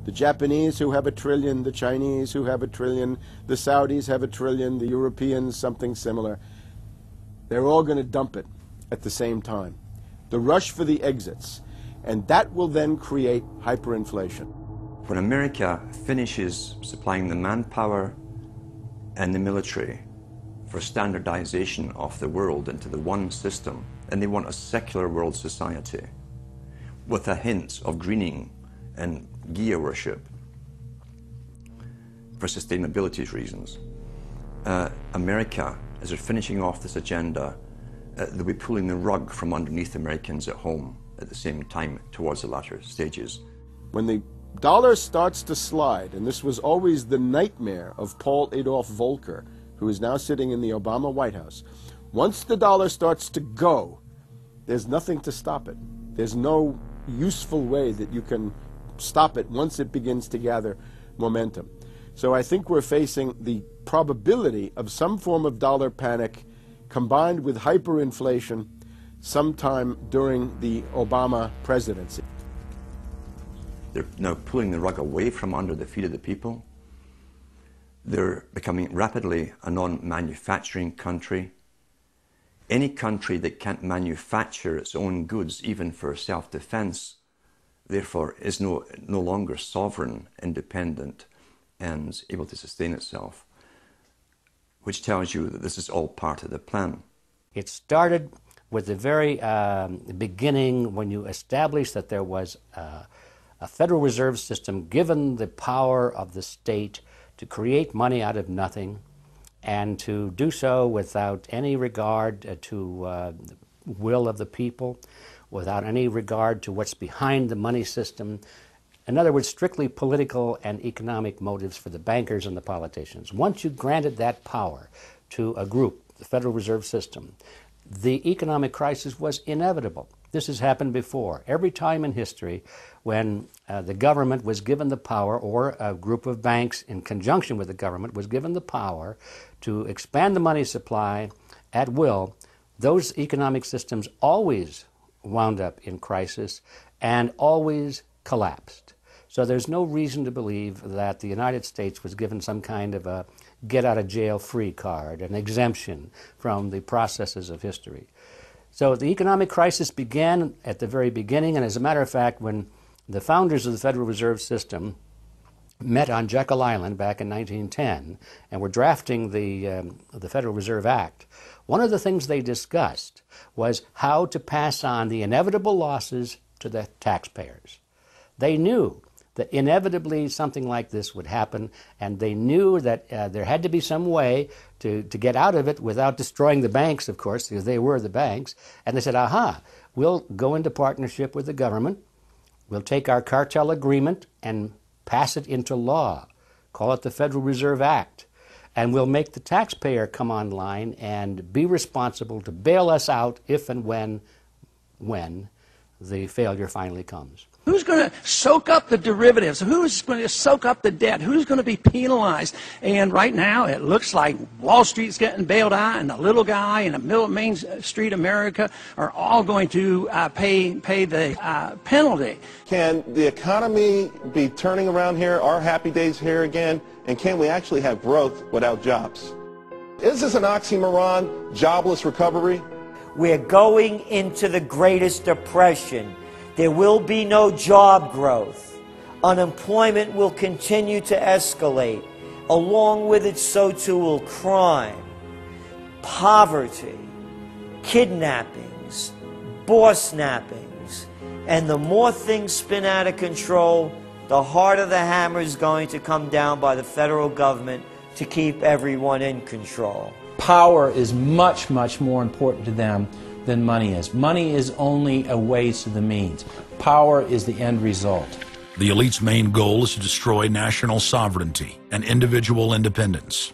The Japanese, who have $1 trillion, the Chinese, who have $1 trillion, the Saudis have $1 trillion, the Europeans, something similar. They're all going to dump it at the same time. The rush for the exits. And that will then create hyperinflation. When America finishes supplying the manpower and the military for standardization of the world into the one system, and they want a secular world society with a hint of greening and Gaia worship for sustainability reasons. America, as they're finishing off this agenda, they'll be pulling the rug from underneath Americans at home at the same time towards the latter stages. When the dollar starts to slide, and this was always the nightmare of Paul Adolph Volcker, who is now sitting in the Obama White House, once the dollar starts to go, there's nothing to stop it. There's no useful way that you can stop it once it begins to gather momentum. So I think we're facing the probability of some form of dollar panic combined with hyperinflation sometime during the Obama presidency. They're now pulling the rug away from under the feet of the people. They're becoming rapidly a non-manufacturing country. Any country that can't manufacture its own goods, even for self-defense, therefore is no longer sovereign, independent, and able to sustain itself, which tells you that this is all part of the plan. It started with the very beginning when you established that there was a Federal Reserve System given the power of the state to create money out of nothing and to do so without any regard to the will of the people, without any regard to what's behind the money system. In other words, strictly political and economic motives for the bankers and the politicians. Once you granted that power to a group, the Federal Reserve System, the economic crisis was inevitable. This has happened before. Every time in history when the government was given the power, or a group of banks in conjunction with the government was given the power to expand the money supply at will, those economic systems always wound up in crisis and always collapsed. So there's no reason to believe that the United States was given some kind of a get-out-of-jail-free card, an exemption from the processes of history. So the economic crisis began at the very beginning, and as a matter of fact, when the founders of the Federal Reserve System met on Jekyll Island back in 1910 and were drafting the Federal Reserve Act, one of the things they discussed was how to pass on the inevitable losses to the taxpayers. They knew that inevitably something like this would happen, and they knew that there had to be some way to get out of it without destroying the banks, of course, because they were the banks. And they said, aha, we'll go into partnership with the government, we'll take our cartel agreement and pass it into law, call it the Federal Reserve Act, and we'll make the taxpayer come online and be responsible to bail us out if and when the failure finally comes. Who's going to soak up the derivatives? Who's going to soak up the debt? Who's going to be penalized? And right now, it looks like Wall Street's getting bailed out, and the little guy in the middle of Main Street America are all going to pay the penalty. Can the economy be turning around here? Are happy days here again? And can we actually have growth without jobs? Is this an oxymoron, jobless recovery? We're going into the greatest depression. There will be no job growth. Unemployment will continue to escalate. Along with it, so too will crime, poverty, kidnappings, boss snappings. And the more things spin out of control, the harder the hammer is going to come down by the federal government to keep everyone in control. Power is much, much more important to them than money is. Money is only a way to the means. Power is the end result. The elite's main goal is to destroy national sovereignty and individual independence.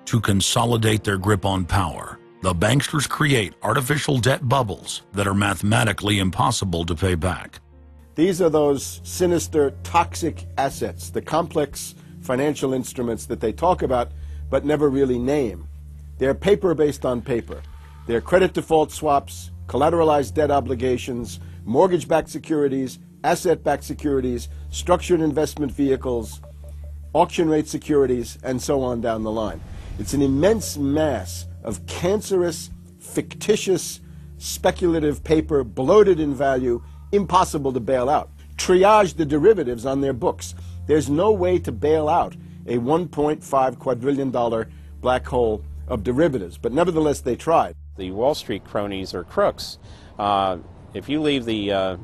To consolidate their grip on power, the banksters create artificial debt bubbles that are mathematically impossible to pay back. These are those sinister, toxic assets, the complex financial instruments that they talk about but never really name. They're paper based on paper. They're credit default swaps, collateralized debt obligations, mortgage-backed securities, asset-backed securities, structured investment vehicles, auction rate securities, and so on down the line. It's an immense mass of cancerous, fictitious, speculative paper, bloated in value, impossible to bail out. Triage the derivatives on their books. There's no way to bail out a $1.5 quadrillion black hole of derivatives, but nevertheless they tried. The Wall Street cronies are crooks. If you leave the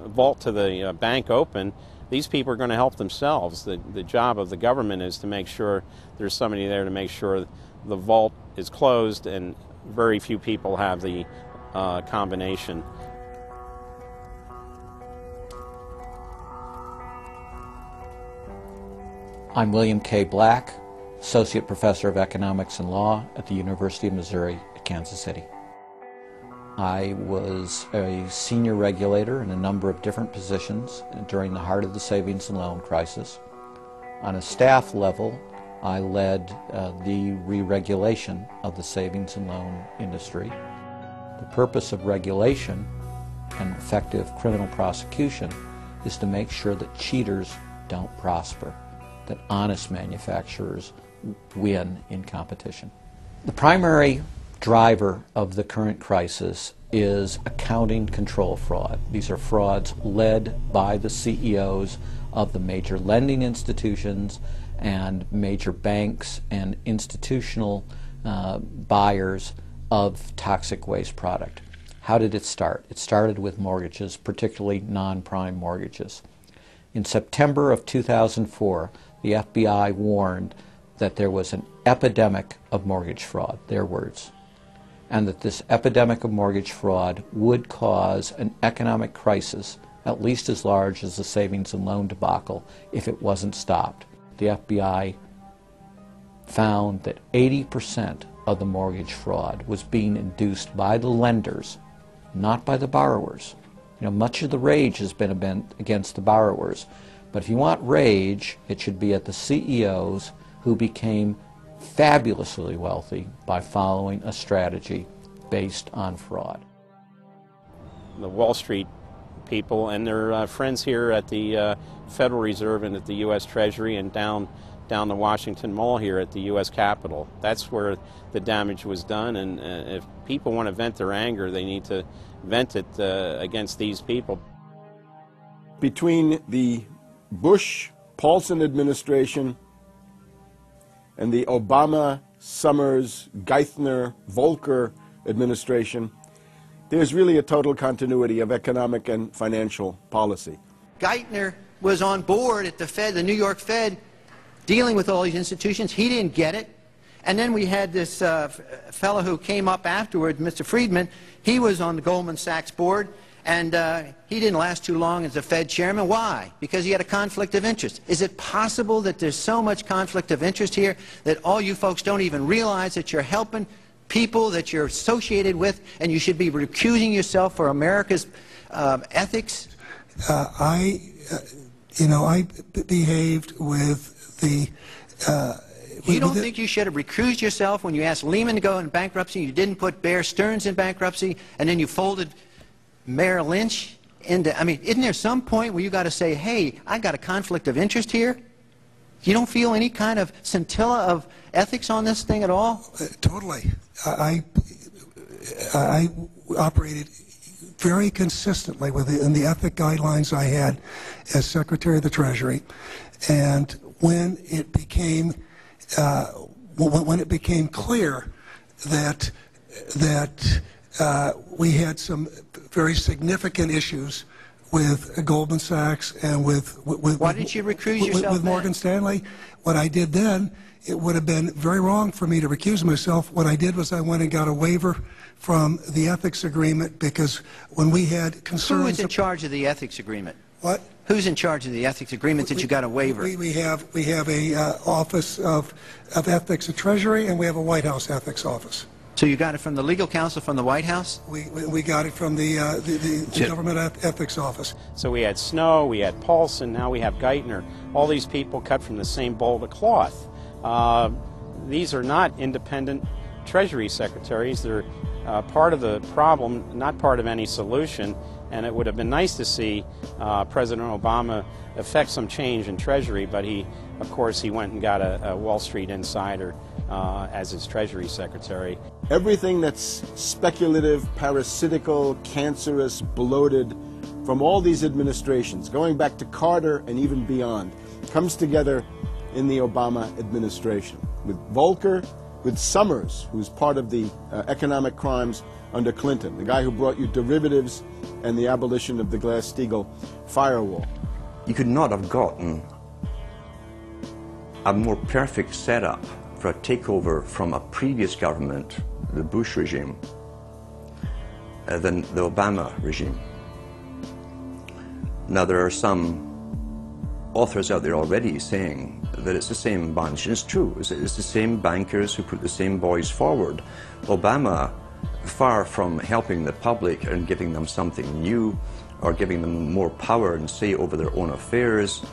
vault to the bank open, these people are going to help themselves. The job of the government is to make sure there's somebody there to make sure the vault is closed, and very few people have the combination. I'm William K. Black, Associate Professor of Economics and Law at the University of Missouri at Kansas City. I was a senior regulator in a number of different positions during the heart of the savings and loan crisis. On a staff level, I led the re-regulation of the savings and loan industry. The purpose of regulation and effective criminal prosecution is to make sure that cheaters don't prosper, that honest manufacturers win in competition. The primary driver of the current crisis is accounting control fraud. These are frauds led by the CEOs of the major lending institutions and major banks and institutional buyers of toxic waste product. How did it start? It started with mortgages, particularly non-prime mortgages. In September of 2004, the FBI warned that there was an epidemic of mortgage fraud, their words, and that this epidemic of mortgage fraud would cause an economic crisis at least as large as the savings and loan debacle if it wasn't stopped. The FBI found that 80% of the mortgage fraud was being induced by the lenders, not by the borrowers. You know, much of the rage has been against the borrowers, but if you want rage, it should be at the CEOs who became fabulously wealthy by following a strategy based on fraud. The Wall Street people and their friends here at the Federal Reserve and at the U.S. Treasury and down the Washington Mall here at the U.S. Capitol. That's where the damage was done, and if people want to vent their anger, they need to vent it against these people. Between the Bush-Paulson administration and the Obama, Summers, Geithner, Volcker administration, there's really a total continuity of economic and financial policy. Geithner was on board at the Fed, the New York Fed, dealing with all these institutions. He didn't get it. And then we had this fellow who came up afterward, Mr. Friedman. He was on the Goldman Sachs board, and he didn't last too long as the Fed chairman. Why? Because he had a conflict of interest. Is it possible that there's so much conflict of interest here that all you folks don't even realize that you're helping people that you're associated with, and you should be recusing yourself for America's ethics? I behaved with the... You don't think you should have recused yourself when you asked Lehman to go in bankruptcy, you didn't put Bear Stearns in bankruptcy, and then you folded Merrill Lynch into... I mean, isn't there some point where you got to say, hey, I got a conflict of interest here? You don't feel any kind of scintilla of ethics on this thing at all? Totally. I operated very consistently within the ethic guidelines I had as Secretary of the Treasury, and when it became clear that we had some very significant issues with Goldman Sachs and with why didn't you recuse yourself with Morgan Stanley, what I did then, it would have been very wrong for me to recuse myself. What I did was I went and got a waiver from the ethics agreement, because when we had concerns... Who is in charge of the ethics agreement? What? Who's in charge of the ethics agreement that you got a waiver? We have a Office of Ethics at Treasury, and we have a White House ethics office. So you got it from the legal counsel from the White House? We got it from the Government Ethics Office. So we had Snow, we had Paulson, now we have Geithner. All these people cut from the same bowl of cloth. These are not independent Treasury secretaries. They're part of the problem, not part of any solution. And it would have been nice to see President Obama effect some change in Treasury, but of course, he went and got a Wall Street insider as his Treasury Secretary. Everything that's speculative, parasitical, cancerous, bloated from all these administrations, going back to Carter and even beyond, comes together in the Obama administration. With Volcker, with Summers, who's part of the economic crimes under Clinton, the guy who brought you derivatives and the abolition of the Glass-Steagall firewall. You could not have gotten a more perfect setup for a takeover from a previous government, the Bush regime, than the Obama regime. Now, there are some authors out there already saying that it's the same bunch, and it's true. It's the same bankers who put the same boys forward. Obama, far from helping the public and giving them something new or giving them more power and say over their own affairs,